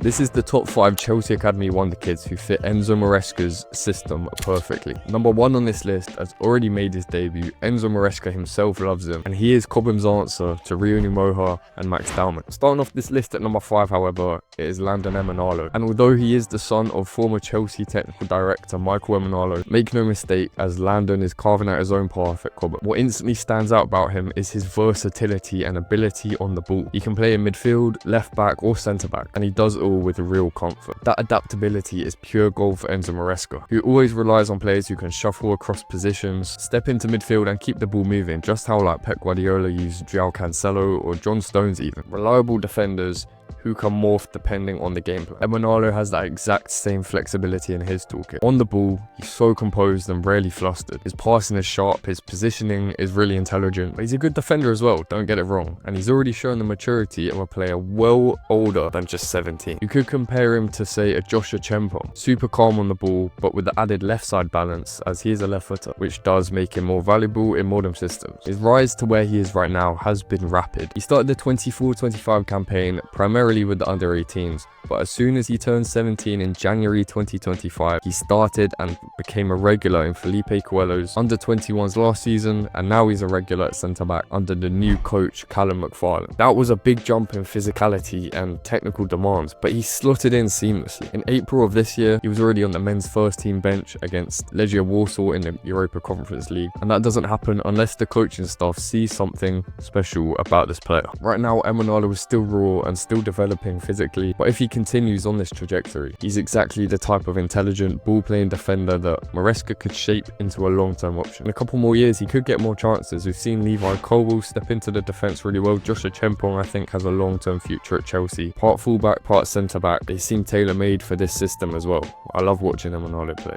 This is the top 5 Chelsea Academy wonder kids who fit Enzo Maresca's system perfectly. Number 1 on this list has already made his debut. Enzo Maresca himself loves him, and he is Cobham's answer to Rioni Moha and Max Dowman. Starting off this list at number 5, however, it is Landon Emenalo. And although he is the son of former Chelsea technical director Michael Emenalo, make no mistake, as Landon is carving out his own path at Cobham. What instantly stands out about him is his versatility and ability on the ball. He can play in midfield, left back or centre back, and he does it all with real comfort. That adaptability is pure gold for Enzo Maresca, who always relies on players who can shuffle across positions, step into midfield and keep the ball moving, just how like Pep Guardiola used João Cancelo or John Stones even. Reliable defenders who can morph depending on the game plan. Emenalo has that exact same flexibility in his toolkit. On the ball, he's so composed and rarely flustered. His passing is sharp, his positioning is really intelligent, but he's a good defender as well, don't get it wrong. And he's already shown the maturity of a player well older than just 17. You could compare him to, say, a Joshua Chempong. Super calm on the ball, but with the added left side balance, as he is a left footer, which does make him more valuable in modern systems. His rise to where he is right now has been rapid. He started the 24-25 campaign primarily with the under 18s, but as soon as he turned 17 in January 2025, he started and became a regular in Felipe Coelho's under 21s last season, and now he's a regular at centre back under the new coach Callum McFarlane. That was a big jump in physicality and technical demands, but he slotted in seamlessly. In April of this year, he was already on the men's first team bench against Legia Warsaw in the Europa Conference League, and that doesn't happen unless the coaching staff sees something special about this player. Right now, Emenalo is still raw and still developing physically, but if he continues on this trajectory, he's exactly the type of intelligent ball-playing defender that Maresca could shape into a long-term option. In a couple more years, he could get more chances. We've seen Levi Colwill step into the defence really well. Joshua Chempong, I think, has a long-term future at Chelsea. Part fullback, part centre-back. They seem tailor-made for this system as well. I love watching Emenalo play.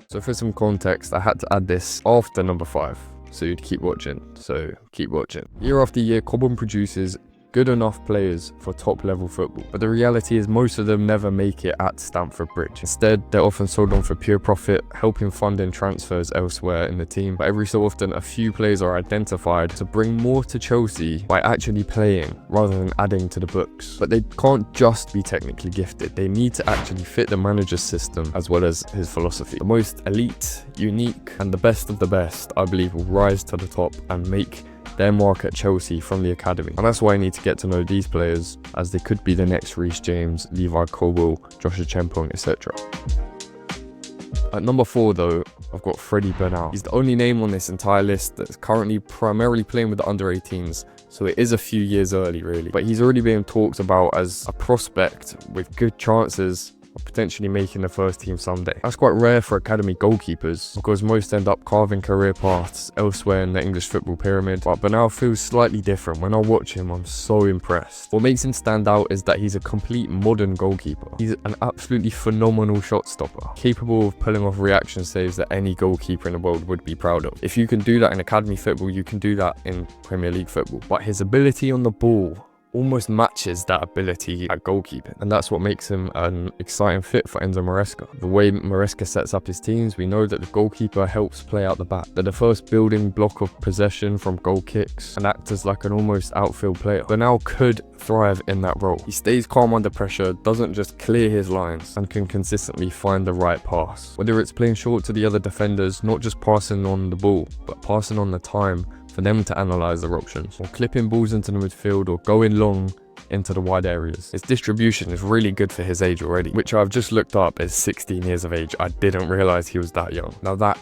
So for some context, I had to add this after number 5. So you'd keep watching, so keep watching. Year after year, Cobham produces good enough players for top level football, but the reality is most of them never make it at Stamford Bridge. Instead, they're often sold on for pure profit, helping fund in transfers elsewhere in the team. But every so often, a few players are identified to bring more to Chelsea by actually playing rather than adding to the books. But they can't just be technically gifted, they need to actually fit the manager's system as well as his philosophy. The most elite, unique and the best of the best, I believe, will rise to the top and make their mark at Chelsea from the academy. And that's why I need to get to know these players, as they could be the next Reece James, Levi Colwill, Joshua Chempong, etc. At number 4 though, I've got Freddie Bernal. He's the only name on this entire list that's currently primarily playing with the under 18s, so it is a few years early really. But he's already being talked about as a prospect with good chances of potentially making the first team someday. That's quite rare for academy goalkeepers, because most end up carving career paths elsewhere in the English football pyramid, but Bernal feels slightly different. When I watch him, I'm so impressed. What makes him stand out is that he's a complete modern goalkeeper. He's an absolutely phenomenal shot stopper, capable of pulling off reaction saves that any goalkeeper in the world would be proud of. If you can do that in academy football, you can do that in Premier League football. But his ability on the ball almost matches that ability at goalkeeping, and that's what makes him an exciting fit for Enzo Maresca. The way Maresca sets up his teams, we know that the goalkeeper helps play out the back. They're the first building block of possession from goal kicks and act as like an almost outfield player. Bernal could thrive in that role. He stays calm under pressure, doesn't just clear his lines, and can consistently find the right pass. Whether it's playing short to the other defenders, not just passing on the ball, but passing on the time for them to analyse their options, or clipping balls into the midfield, or going long into the wide areas. His distribution is really good for his age already, which I've just looked up is 16 years of age. I didn't realise he was that young. Now that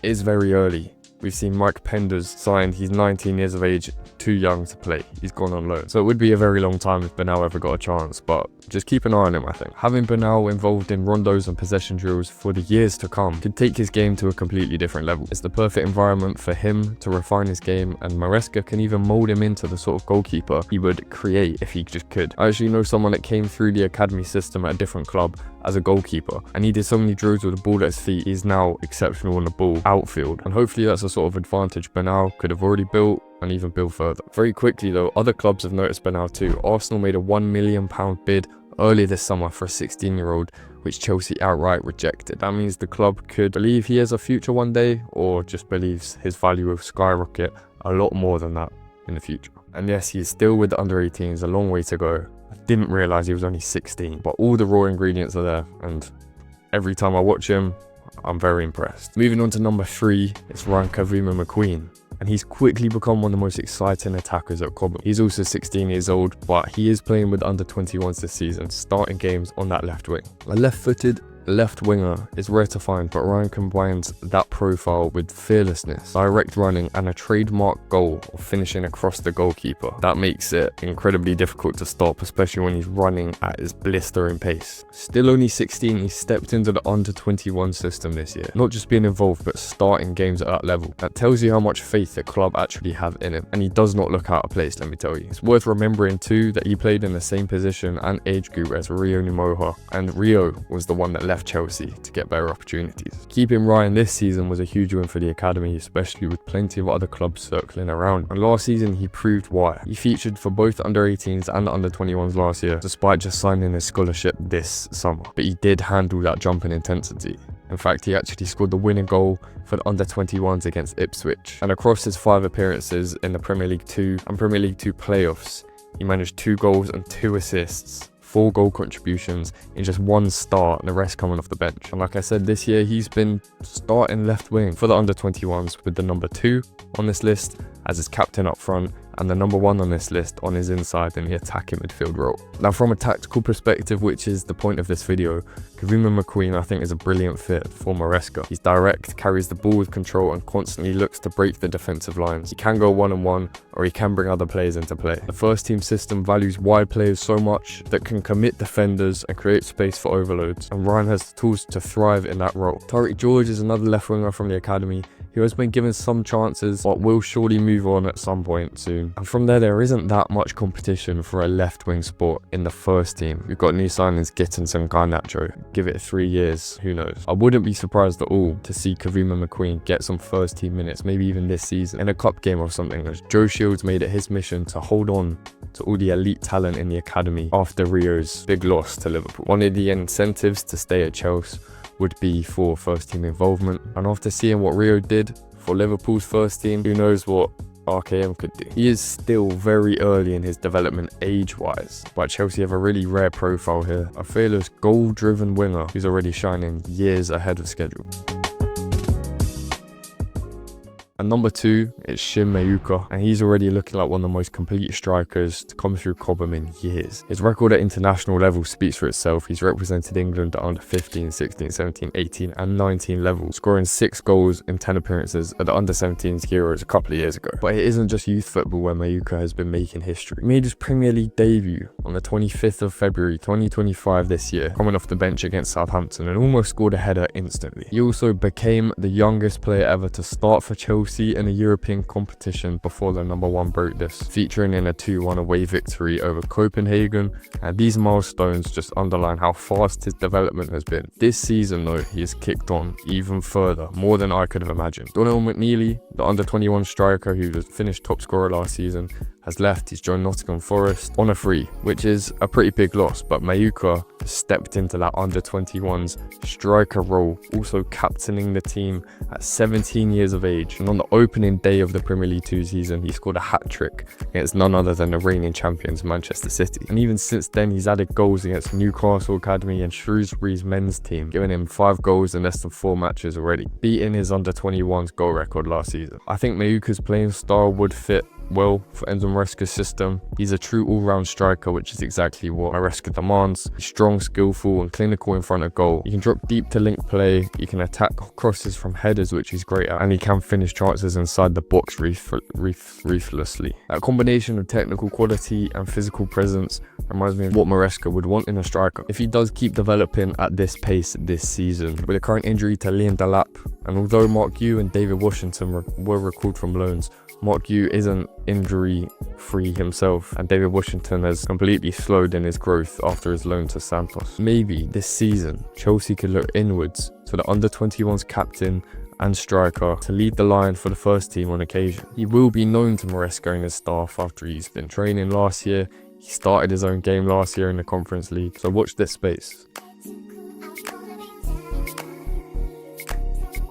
is very early. We've seen Mike Penders signed, he's 19 years of age, too young to play. He's gone on loan. So it would be a very long time if Bernal ever got a chance, but just keep an eye on him, I think. Having Bernal involved in rondos and possession drills for the years to come could take his game to a completely different level. It's the perfect environment for him to refine his game, and Maresca can even mould him into the sort of goalkeeper he would create if he just could. I actually know someone that came through the academy system at a different club as a goalkeeper, and he did so many drills with the ball at his feet. He's now exceptional on the ball outfield, and hopefully that's a sort of advantage Bernal could have already built and even build further. Very quickly though, other clubs have noticed Bernal too. Arsenal made a £1 million bid earlier this summer for a 16-year-old, which Chelsea outright rejected. That means the club could believe he has a future one day, or just believes his value will skyrocket a lot more than that in the future. And yes, he's still with the under 18s, a long way to go. I didn't realise he was only 16, but all the raw ingredients are there, and every time I watch him, I'm very impressed. Moving on to number 3, it's Ryan Kavuma-McQueen. And he's quickly become one of the most exciting attackers at Cobham. He's also 16 years old, but he is playing with under 21s this season, starting games on that left wing. A left-footed left winger is rare to find, but Ryan combines that profile with fearlessness, direct running, and a trademark goal of finishing across the goalkeeper. That makes it incredibly difficult to stop, especially when he's running at his blistering pace. Still only 16, he stepped into the under 21 system this year, not just being involved but starting games at that level. That tells you how much faith the club actually have in him, and he does not look out of place, let me tell you. It's worth remembering too that he played in the same position and age group as Rio Nimoha, and Rio was the one that left Chelsea to get better opportunities. Keeping Ryan this season was a huge win for the academy, especially with plenty of other clubs circling around, and last season he proved why. He featured for both under 18s and under 21s last year, despite just signing his scholarship this summer, but he did handle that jump in intensity. In fact, he actually scored the winning goal for the under 21s against Ipswich, and across his 5 appearances in the Premier League 2 and Premier League 2 playoffs, he managed 2 goals and 2 assists, 4 goal contributions in just 1 start, and the rest coming off the bench. And like I said, this year he's been starting left wing for the under 21s with the number 2 on this list as his captain up front, and the number 1 on this list on his inside in the attacking midfield role. Now, from a tactical perspective, which is the point of this video, Kavuma-McQueen I think is a brilliant fit for Maresca. He's direct, carries the ball with control, and constantly looks to break the defensive lines. He can go one-on-one, or he can bring other players into play. The first team system values wide players so much that can commit defenders and create space for overloads, and Ryan has the tools to thrive in that role. Tariq George is another left winger from the academy who has been given some chances but will surely move on at some point soon. And from there isn't that much competition for a left wing spot in the first team. We've got new signings Gittins and Garnacho. Give it 3 years, who knows. I wouldn't be surprised at all to see Kavuma-McQueen get some first team minutes, maybe even this season, in a cup game or something, as Joe Shields made it his mission to hold on to all the elite talent in the academy after Rio's big loss to Liverpool. One of the incentives to stay at Chelsea would be for first team involvement, and after seeing what Rio did for Liverpool's first team, who knows what RKM could do. He is still very early in his development age-wise, but Chelsea have a really rare profile here, a fearless goal-driven winger who's already shining years ahead of schedule. And number 2 is Shin Mayuka, and he's already looking like one of the most complete strikers to come through Cobham in years. His record at international level speaks for itself. He's represented England at under 15, 16, 17, 18 and 19 levels, scoring 6 goals in 10 appearances at the under 17s Euros a couple of years ago. But it isn't just youth football where Mayuka has been making history. He made his Premier League debut on the 25th of February 2025 this year, coming off the bench against Southampton, and almost scored a header instantly. He also became the youngest player ever to start for Chelsea in a European competition before the number 1 broke this, featuring in a 2-1 away victory over Copenhagen, and these milestones just underline how fast his development has been. This season though, he has kicked on even further, more than I could have imagined. Donald McNeely, the under 21 striker who was finished top scorer last season, has left. He's joined Nottingham Forest on a free, which is a pretty big loss, but Mayuka stepped into that under 21s striker role, also captaining the team at 17 years of age. And on the opening day of the Premier League 2 season, he scored a hat-trick against none other than the reigning champions Manchester City. And even since then, he's added goals against Newcastle Academy and Shrewsbury's men's team, giving him 5 goals in less than 4 matches already, beating his under 21s goal record last season. I think Mayuka's playing style would fit well for Enzo Maresca's system. He's a true all-round striker, which is exactly what Maresca demands. He's strong, skillful and clinical in front of goal. He can drop deep to link play, he can attack crosses from headers, which he's great at, and he can finish chances inside the box ruthlessly. That combination of technical quality and physical presence reminds me of what Maresca would want in a striker. If he does keep developing at this pace this season, with a current injury to Liam Delap, and although Mark Yu and David Washington were recalled from loans, Mark Yu isn't injury free himself, and David Washington has completely slowed in his growth after his loan to Santos. Maybe this season Chelsea could look inwards to the under 21s captain and striker to lead the line for the first team on occasion. He will be known to Maresca and his staff after he's been training last year. He started his own game last year in the Conference League, so watch this space.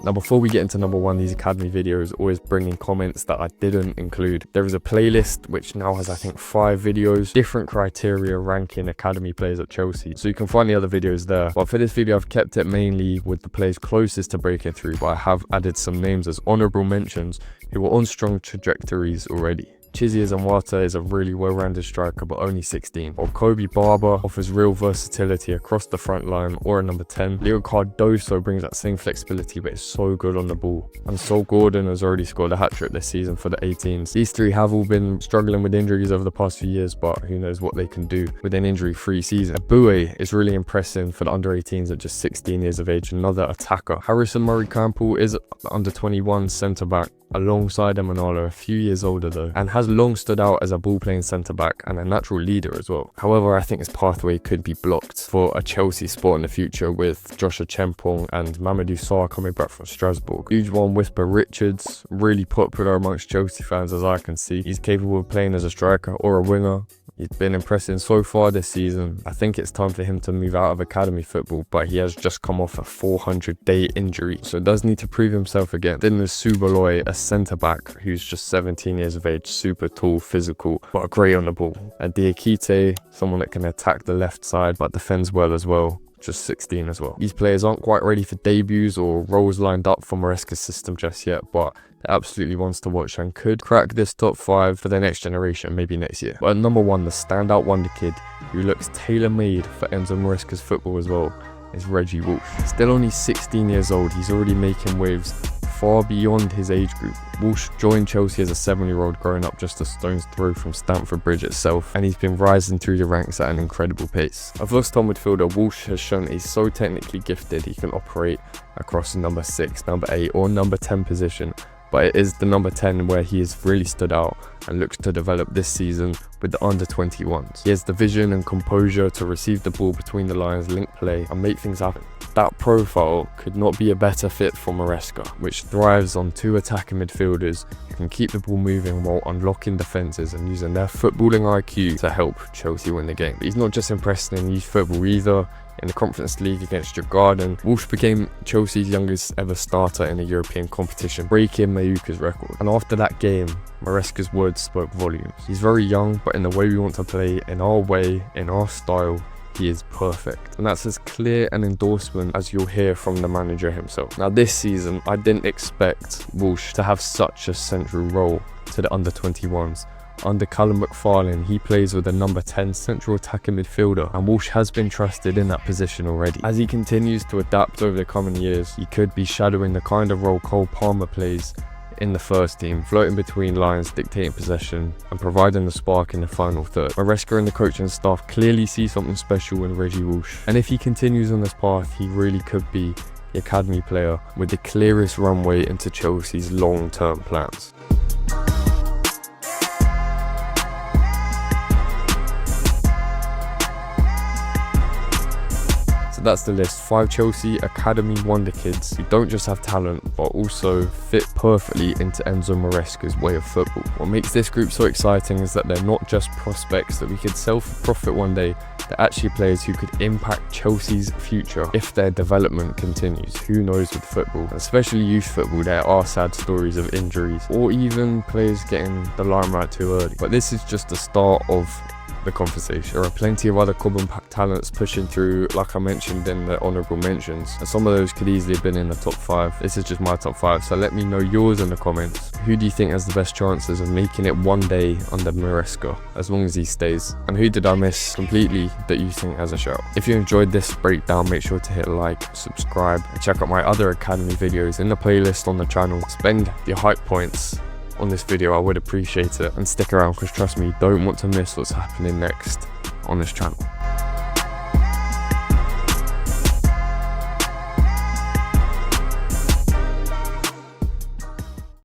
Now before we get into number 1, these academy videos always bring in comments that I didn't include. There is a playlist which now has I think 5 videos, different criteria ranking academy players at Chelsea, so you can find the other videos there. But for this video I've kept it mainly with the players closest to breaking through, but I have added some names as honourable mentions who were on strong trajectories already. Chizzy Zamwata is a really well-rounded striker, but only 16. Or Kobe Barber offers real versatility across the front line, or a number 10. Leo Cardoso brings that same flexibility, but is so good on the ball. And Sol Gordon has already scored a hat-trick this season for the 18s. These 3 have all been struggling with injuries over the past few years, but who knows what they can do with an injury-free season. Abue is really impressive for the under-18s at just 16 years of age, another attacker. Harrison Murray-Campbell is the under-21 centre-back, alongside Emanalo, a few years older though, and has long stood out as a ball-playing centre-back and a natural leader as well. However, I think his pathway could be blocked for a Chelsea spot in the future, with Joshua Chempong and Mamadou Sarr coming back from Strasbourg. Huge one, Whisper Richards, really popular amongst Chelsea fans as I can see. He's capable of playing as a striker or a winger. He's been impressive so far this season. I think it's time for him to move out of academy football, but he has just come off a 400-day injury, so does need to prove himself again. Then there's Subaloy, a centre-back who's just 17 years of age, super tall, physical, but great on the ball. And Diakite, someone that can attack the left side, but defends well as well. Just 16 as well. These players aren't quite ready for debuts or roles lined up for Maresca's system just yet, but they're absolutely ones to watch and could crack this top 5 for the next generation, maybe next year. But at number 1, the standout wonder kid who looks tailor-made for Enzo Maresca's football as well is Reggie Walsh. Still only 16 years old, he's already making waves far beyond his age group. Walsh joined Chelsea as a 7-year-old, growing up just a stone's throw from Stamford Bridge itself, and he's been rising through the ranks at an incredible pace. A first-time midfielder, Walsh has shown he's so technically gifted he can operate across the number 6, number 8 or number 10 position, but it is the number 10 where he has really stood out and looks to develop this season with the under-21s. He has the vision and composure to receive the ball between the lines, link play and make things happen. That profile could not be a better fit for Maresca, which thrives on 2 attacking midfielders who can keep the ball moving while unlocking defences and using their footballing IQ to help Chelsea win the game. But he's not just impressing in youth football either. In the Conference League against Djurgården, Walsh became Chelsea's youngest ever starter in a European competition, breaking Mayuka's record. And after that game, Maresca's words spoke volumes. He's very young, but in the way we want to play, in our way, in our style, he is perfect. And that's as clear an endorsement as you'll hear from the manager himself. Now this season, I didn't expect Walsh to have such a central role to the under-21s. Under Callum McFarlane, he plays with a number 10 central attacking midfielder, and Walsh has been trusted in that position already. As he continues to adapt over the coming years, he could be shadowing the kind of role Cole Palmer plays in the first team, floating between lines, dictating possession and providing the spark in the final third. Maresca and the coaching staff clearly see something special in Reggie Walsh, and if he continues on this path, he really could be the academy player with the clearest runway into Chelsea's long-term plans. That's the list. 5 Chelsea Academy wonder kids who don't just have talent but also fit perfectly into Enzo Maresca's way of football. What makes this group so exciting is that they're not just prospects that we could sell for profit one day. They're actually players who could impact Chelsea's future if their development continues. Who knows with football, especially youth football, there are sad stories of injuries or even players getting the limelight too early. But this is just the start of the conversation. There are plenty of other Cobham Pack talents pushing through, like I mentioned in the honourable mentions, and some of those could easily have been in the top 5. This is just my top 5, so let me know yours in the comments. Who do you think has the best chances of making it one day under Maresca, as long as he stays? And who did I miss completely that you think has a shout? If you enjoyed this breakdown, make sure to hit like, subscribe, and check out my other academy videos in the playlist on the channel. Spend your hype points on this video, I would appreciate it, and stick around because trust me, you don't want to miss what's happening next on this channel.